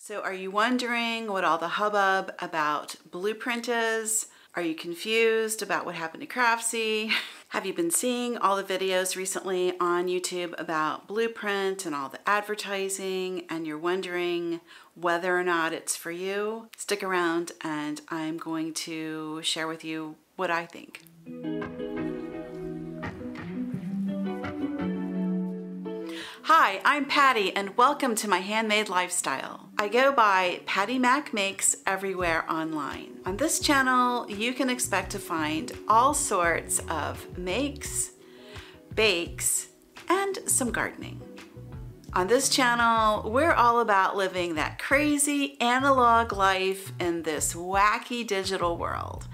So are you wondering what all the hubbub about Bluprint is? Are you confused about what happened to Craftsy? Have you been seeing all the videos recently on YouTube about Bluprint and all the advertising, and you're wondering whether or not it's for you? Stick around and I'm going to share with you what I think. Hi, I'm Patty and welcome to my handmade lifestyle. I go by Patty Mac Makes everywhere online. On this channel, you can expect to find all sorts of makes, bakes, and some gardening. On this channel, we're all about living that crazy analog life in this wacky digital world.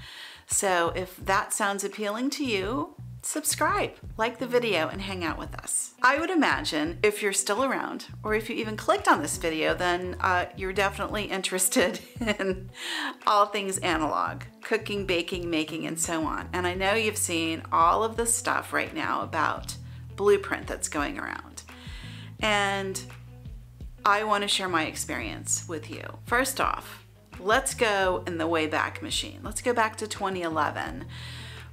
So if that sounds appealing to you, subscribe, like the video, and hang out with us. I would imagine if you're still around, or if you even clicked on this video, then you're definitely interested in all things analog, cooking, baking, making, and so on. And I know you've seen all of the stuff right now about Bluprint that's going around. And I want to share my experience with you. First off, let's go in the Wayback Machine. Let's go back to 2011.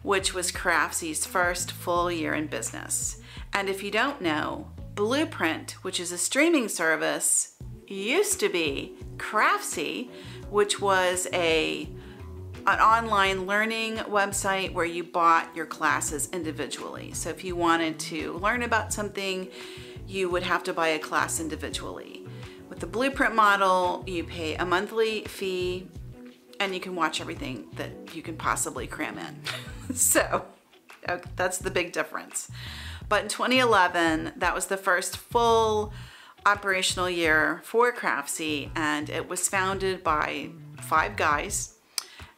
Which was Craftsy's first full year in business. And if you don't know, Bluprint, which is a streaming service, used to be Craftsy, which was an online learning website where you bought your classes individually. So if you wanted to learn about something, you would have to buy a class individually. With the Bluprint model, you pay a monthly fee and you can watch everything that you can possibly cram in. So that's the big difference. But in 2011, that was the first full operational year for Craftsy, and it was founded by 5 guys.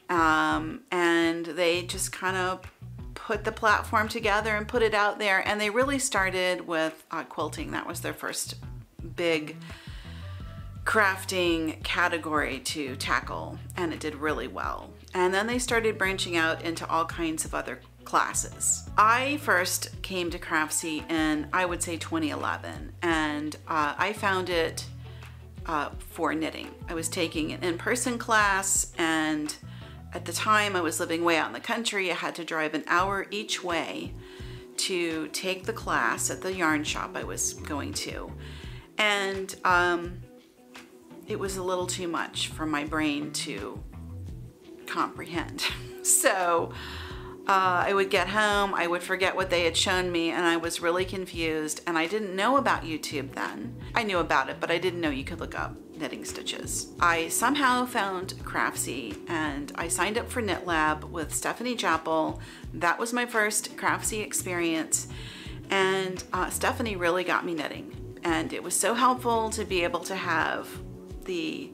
And they just kind of put the platform together and put it out there. And they really started with quilting. That was their first big crafting category to tackle, and it did really well. And then they started branching out into all kinds of other classes. I first came to Craftsy in, I would say, 2011, and I found it for knitting. I was taking an in-person class, and at the time I was living way out in the country. I had to drive an hour each way to take the class at the yarn shop I was going to. And it was a little too much for my brain to comprehend. So I would get home, I would forget what they had shown me, and I was really confused. And I didn't know about YouTube then. I knew about it, but I didn't know you could look up knitting stitches. I somehow found Craftsy and I signed up for Knit Lab with Stephanie Japel. That was my first Craftsy experience. And Stephanie really got me knitting. And it was so helpful to be able to have the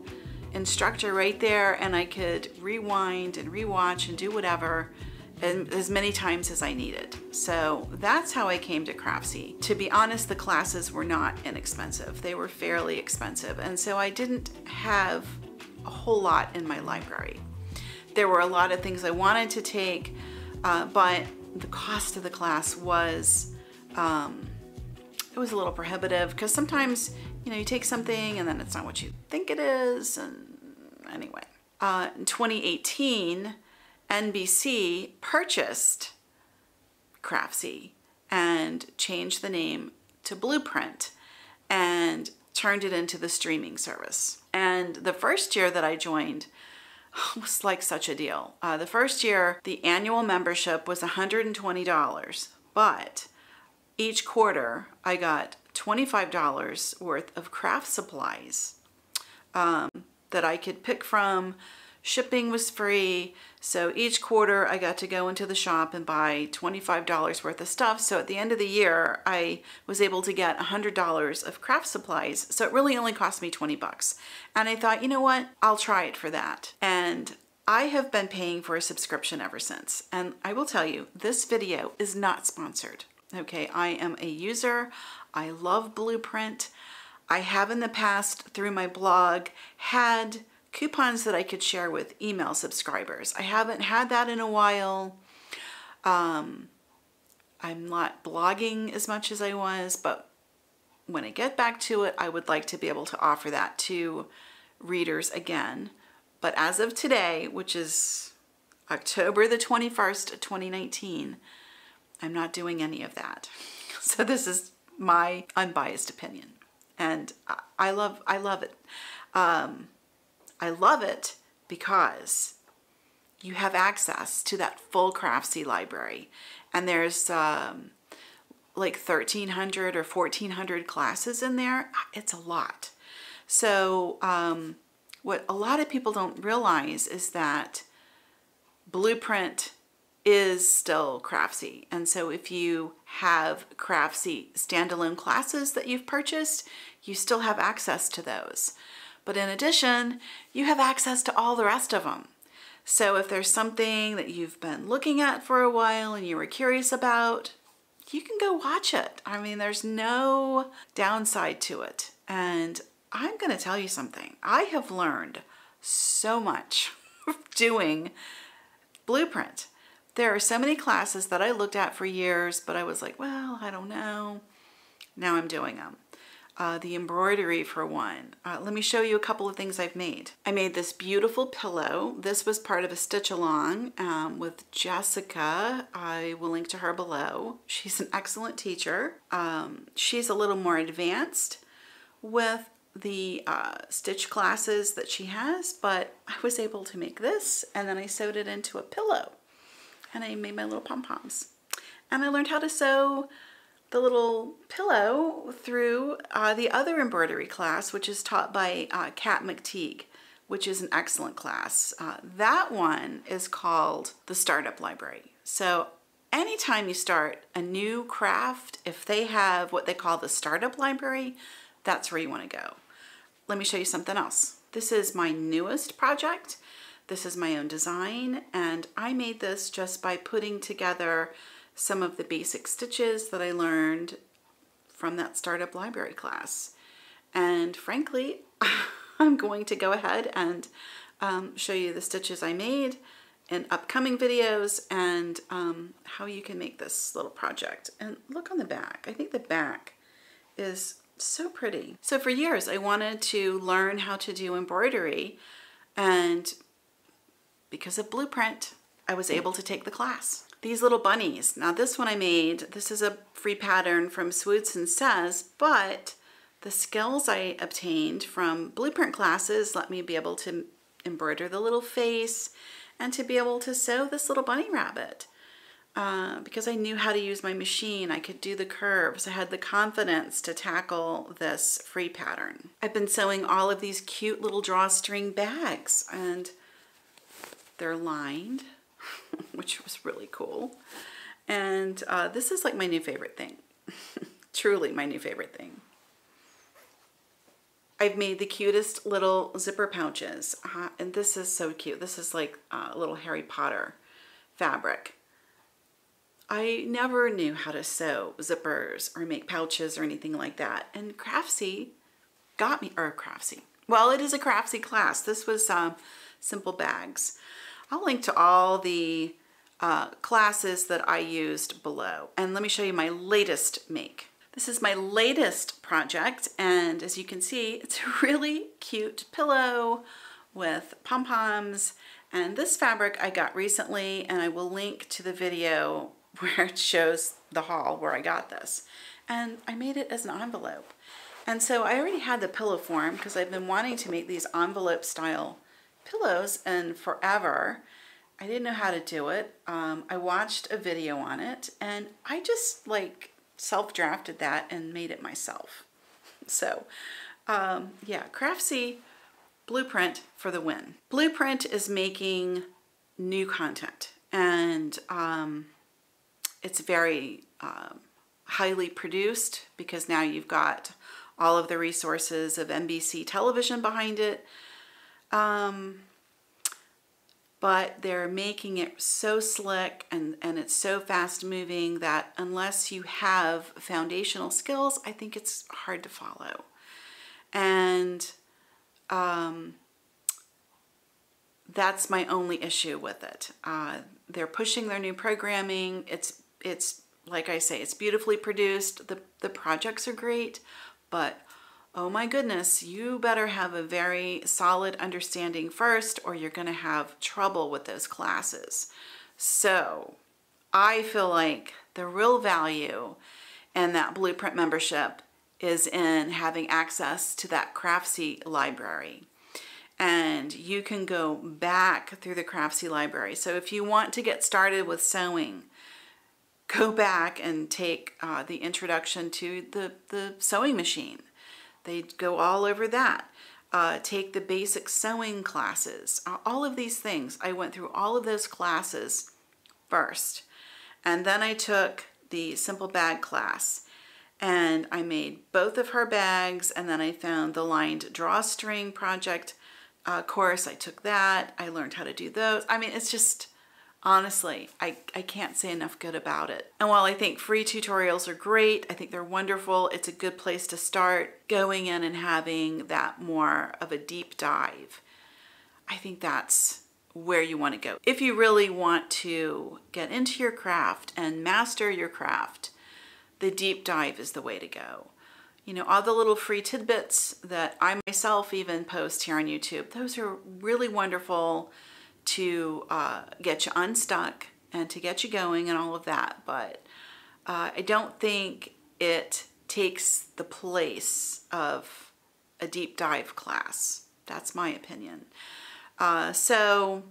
instructor right there, and I could rewind and rewatch and do whatever as many times as I needed. So that's how I came to Craftsy. To be honest, the classes were not inexpensive. They were fairly expensive, and so I didn't have a whole lot in my library. There were a lot of things I wanted to take, but the cost of the class was it was a little prohibitive, because sometimes, you know, you take something and then it's not what you think it is. And anyway, in 2018, NBC purchased Craftsy and changed the name to Bluprint and turned it into the streaming service. And the first year that I joined was like such a deal. The first year, the annual membership was $120, but each quarter I got $25 worth of craft supplies that I could pick from. Shipping was free, so each quarter I got to go into the shop and buy $25 worth of stuff. So at the end of the year, I was able to get $100 of craft supplies. So it really only cost me 20 bucks. And I thought, you know what? I'll try it for that. And I have been paying for a subscription ever since. And I will tell you, this video is not sponsored. Okay, I am a user. I love Bluprint. I have in the past, through my blog, had coupons that I could share with email subscribers. I haven't had that in a while. I'm not blogging as much as I was, but when I get back to it, I would like to be able to offer that to readers again. But as of today, which is October the 21st, 2019, I'm not doing any of that. So this is my unbiased opinion. And I love it. I love it because you have access to that full Craftsy library. And there's like 1,300 or 1,400 classes in there. It's a lot. So what a lot of people don't realize is that Bluprint is still Craftsy. And so if you have Craftsy standalone classes that you've purchased, you still have access to those. But in addition, you have access to all the rest of them. So if there's something that you've been looking at for a while and you were curious about, you can go watch it. I mean, there's no downside to it. And I'm going to tell you something. I have learned so much doing Bluprint. There are so many classes that I looked at for years, but I was like, well, I don't know. Now I'm doing them. The embroidery for one. Let me show you a couple of things I've made. I made this beautiful pillow. This was part of a stitch along with Jessica. I will link to her below. She's an excellent teacher. She's a little more advanced with the stitch classes that she has, but I was able to make this, and then I sewed it into a pillow, and I made my little pom-poms. And I learned how to sew the little pillow through the other embroidery class, which is taught by Kat McTee, which is an excellent class. That one is called the Startup Library. So anytime you start a new craft, if they have what they call the Startup Library, that's where you want to go. Let me show you something else. This is my newest project. This is my own design, and I made this just by putting together some of the basic stitches that I learned from that Startup Library class. And frankly, I'm going to go ahead and show you the stitches I made in upcoming videos and how you can make this little project. And look on the back. I think the back is so pretty. So for years I wanted to learn how to do embroidery, and because of Bluprint, I was able to take the class. These little bunnies. Now this one I made, this is a free pattern from Swoots and Says, but the skills I obtained from Bluprint classes let me be able to embroider the little face and to be able to sew this little bunny rabbit. Because I knew how to use my machine, I could do the curves, I had the confidence to tackle this free pattern. I've been sewing all of these cute little drawstring bags, and they're lined, which was really cool. And this is like my new favorite thing. Truly my new favorite thing. I've made the cutest little zipper pouches, and this is so cute. This is like a little Harry Potter fabric. I never knew how to sew zippers or make pouches or anything like that. And Craftsy got me, or Craftsy. Well, it is a Craftsy class. This was simple bags. I'll link to all the classes that I used below. And let me show you my latest make. This is my latest project, and as you can see, it's a really cute pillow with pom-poms. And this fabric I got recently, and I will link to the video where it shows the haul where I got this. And I made it as an envelope. And so I already had the pillow form because I've been wanting to make these envelope style pillows and forever. I didn't know how to do it. I watched a video on it, and I just like self-drafted that and made it myself. So yeah, Craftsy, Bluprint for the win. Bluprint is making new content, and it's very highly produced because now you've got all of the resources of NBC television behind it. But they're making it so slick and it's so fast moving that unless you have foundational skills, I think it's hard to follow. And that's my only issue with it. They're pushing their new programming. It's like I say, it's beautifully produced. The projects are great, but oh my goodness, you better have a very solid understanding first or you're going to have trouble with those classes. So I feel like the real value in that Bluprint membership is in having access to that Craftsy library. And you can go back through the Craftsy library. So if you want to get started with sewing, go back and take the introduction to the sewing machine. They go all over that. Take the basic sewing classes. All of these things. I went through all of those classes first. And then I took the simple bag class. And I made both of her bags. And then I found the lined drawstring project course. I took that. I learned how to do those. I mean, it's just, honestly, I can't say enough good about it. And while I think free tutorials are great, I think they're wonderful, it's a good place to start going in and having that more of a deep dive. I think that's where you want to go. If you really want to get into your craft and master your craft, the deep dive is the way to go. You know, all the little free tidbits that I myself even post here on YouTube, those are really wonderful to get you unstuck and to get you going and all of that. But I don't think it takes the place of a deep dive class. That's my opinion. So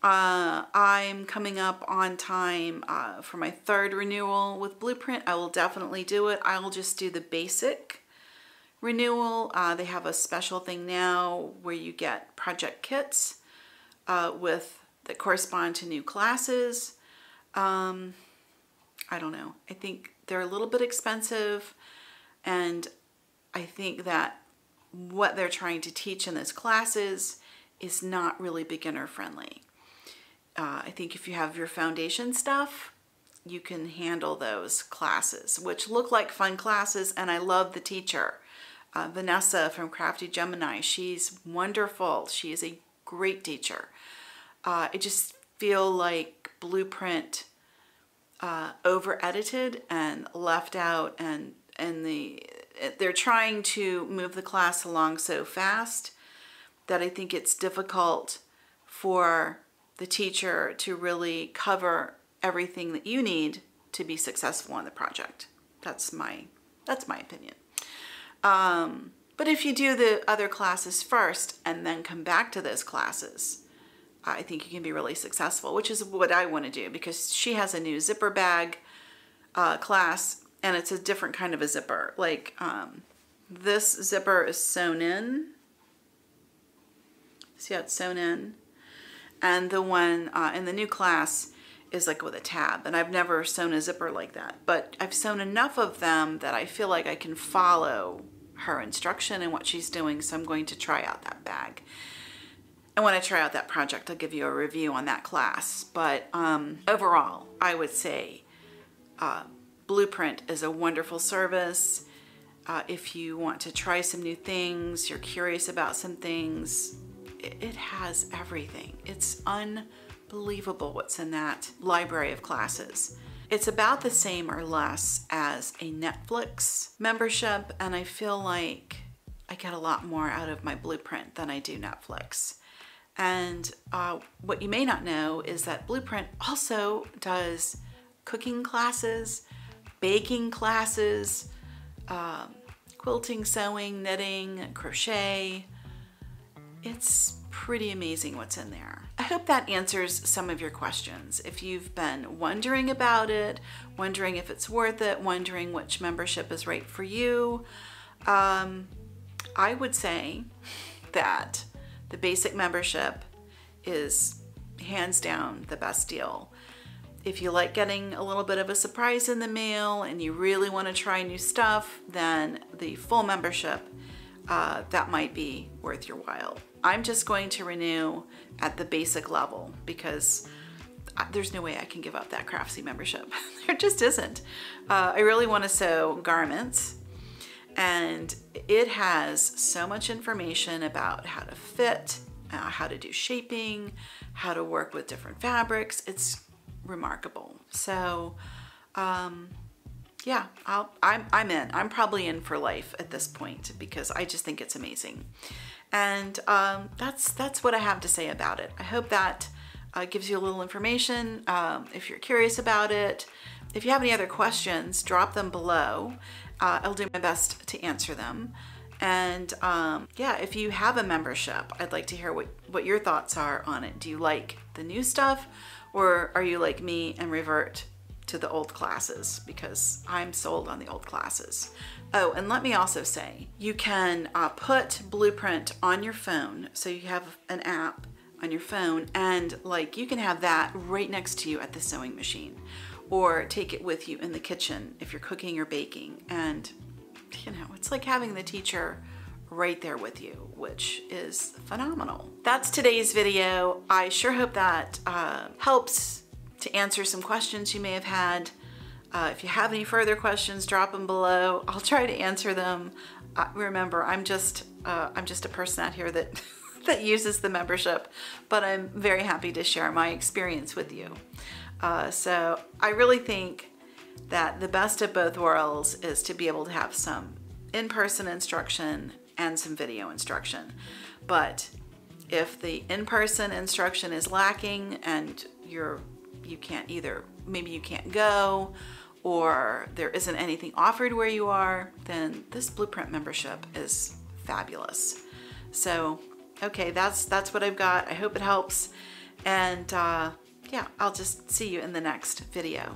I'm coming up on time for my 3rd renewal with Bluprint. I will definitely do it. I'll just do the basic renewal. They have a special thing now where you get project kits that correspond to new classes. I don't know. I think they're a little bit expensive, and I think that what they're trying to teach in those classes is not really beginner friendly. I think if you have your foundation stuff, you can handle those classes, which look like fun classes, and I love the teacher. Vanessa from Crafty Gemini, she's wonderful. She is a great teacher. I just feel like Bluprint over-edited and left out, and they're trying to move the class along so fast that I think it's difficult for the teacher to really cover everything that you need to be successful in the project. That's my opinion. But if you do the other classes first and then come back to those classes, I think you can be really successful, which is what I want to do, because she has a new zipper bag class, and it's a different kind of a zipper. Like this zipper is sewn in. See how it's sewn in? And the one in the new class is like with a tab, and I've never sewn a zipper like that, but I've sewn enough of them that I feel like I can follow her instruction and what she's doing, so I'm going to try out that bag. And when I try out that project, I'll give you a review on that class. But overall, I would say Bluprint is a wonderful service. If you want to try some new things, you're curious about some things, it has everything. It's unbelievable what's in that library of classes. It's about the same or less as a Netflix membership, and I feel like I get a lot more out of my Bluprint than I do Netflix. And what you may not know is that Bluprint also does cooking classes, baking classes, quilting, sewing, knitting, crochet. It's pretty amazing what's in there. I hope that answers some of your questions. If you've been wondering about it, wondering if it's worth it, wondering which membership is right for you, I would say that the basic membership is hands down the best deal. If you like getting a little bit of a surprise in the mail and you really want to try new stuff, then the full membership, that might be worth your while. I'm just going to renew at the basic level because there's no way I can give up that Craftsy membership. There just isn't. I really want to sew garments, and it has so much information about how to fit, how to do shaping, how to work with different fabrics. It's remarkable. So yeah, I'm in. I'm probably in for life at this point because I just think it's amazing. And that's what I have to say about it. I hope that gives you a little information. If you're curious about it, if you have any other questions, drop them below. I'll do my best to answer them. And yeah, if you have a membership, I'd like to hear what your thoughts are on it. Do you like the new stuff, or are you like me and revert to the old classes? Because I'm sold on the old classes. Oh, and let me also say, you can put Bluprint on your phone. So you have an app on your phone, and like you can have that right next to you at the sewing machine, or take it with you in the kitchen if you're cooking or baking. And you know, it's like having the teacher right there with you, which is phenomenal. That's today's video. I sure hope that helps to answer some questions you may have had. If you have any further questions, drop them below. I'll try to answer them. Remember, I'm just a person out here that that uses the membership, but I'm very happy to share my experience with you. So I really think that the best of both worlds is to be able to have some in-person instruction and some video instruction. But if the in-person instruction is lacking and you can't either, maybe you can't go, or there isn't anything offered where you are, then this Bluprint membership is fabulous. So, okay, that's what I've got. I hope it helps. And yeah, I'll just see you in the next video.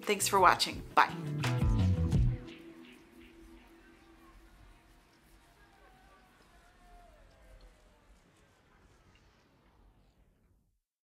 Thanks for watching. Bye.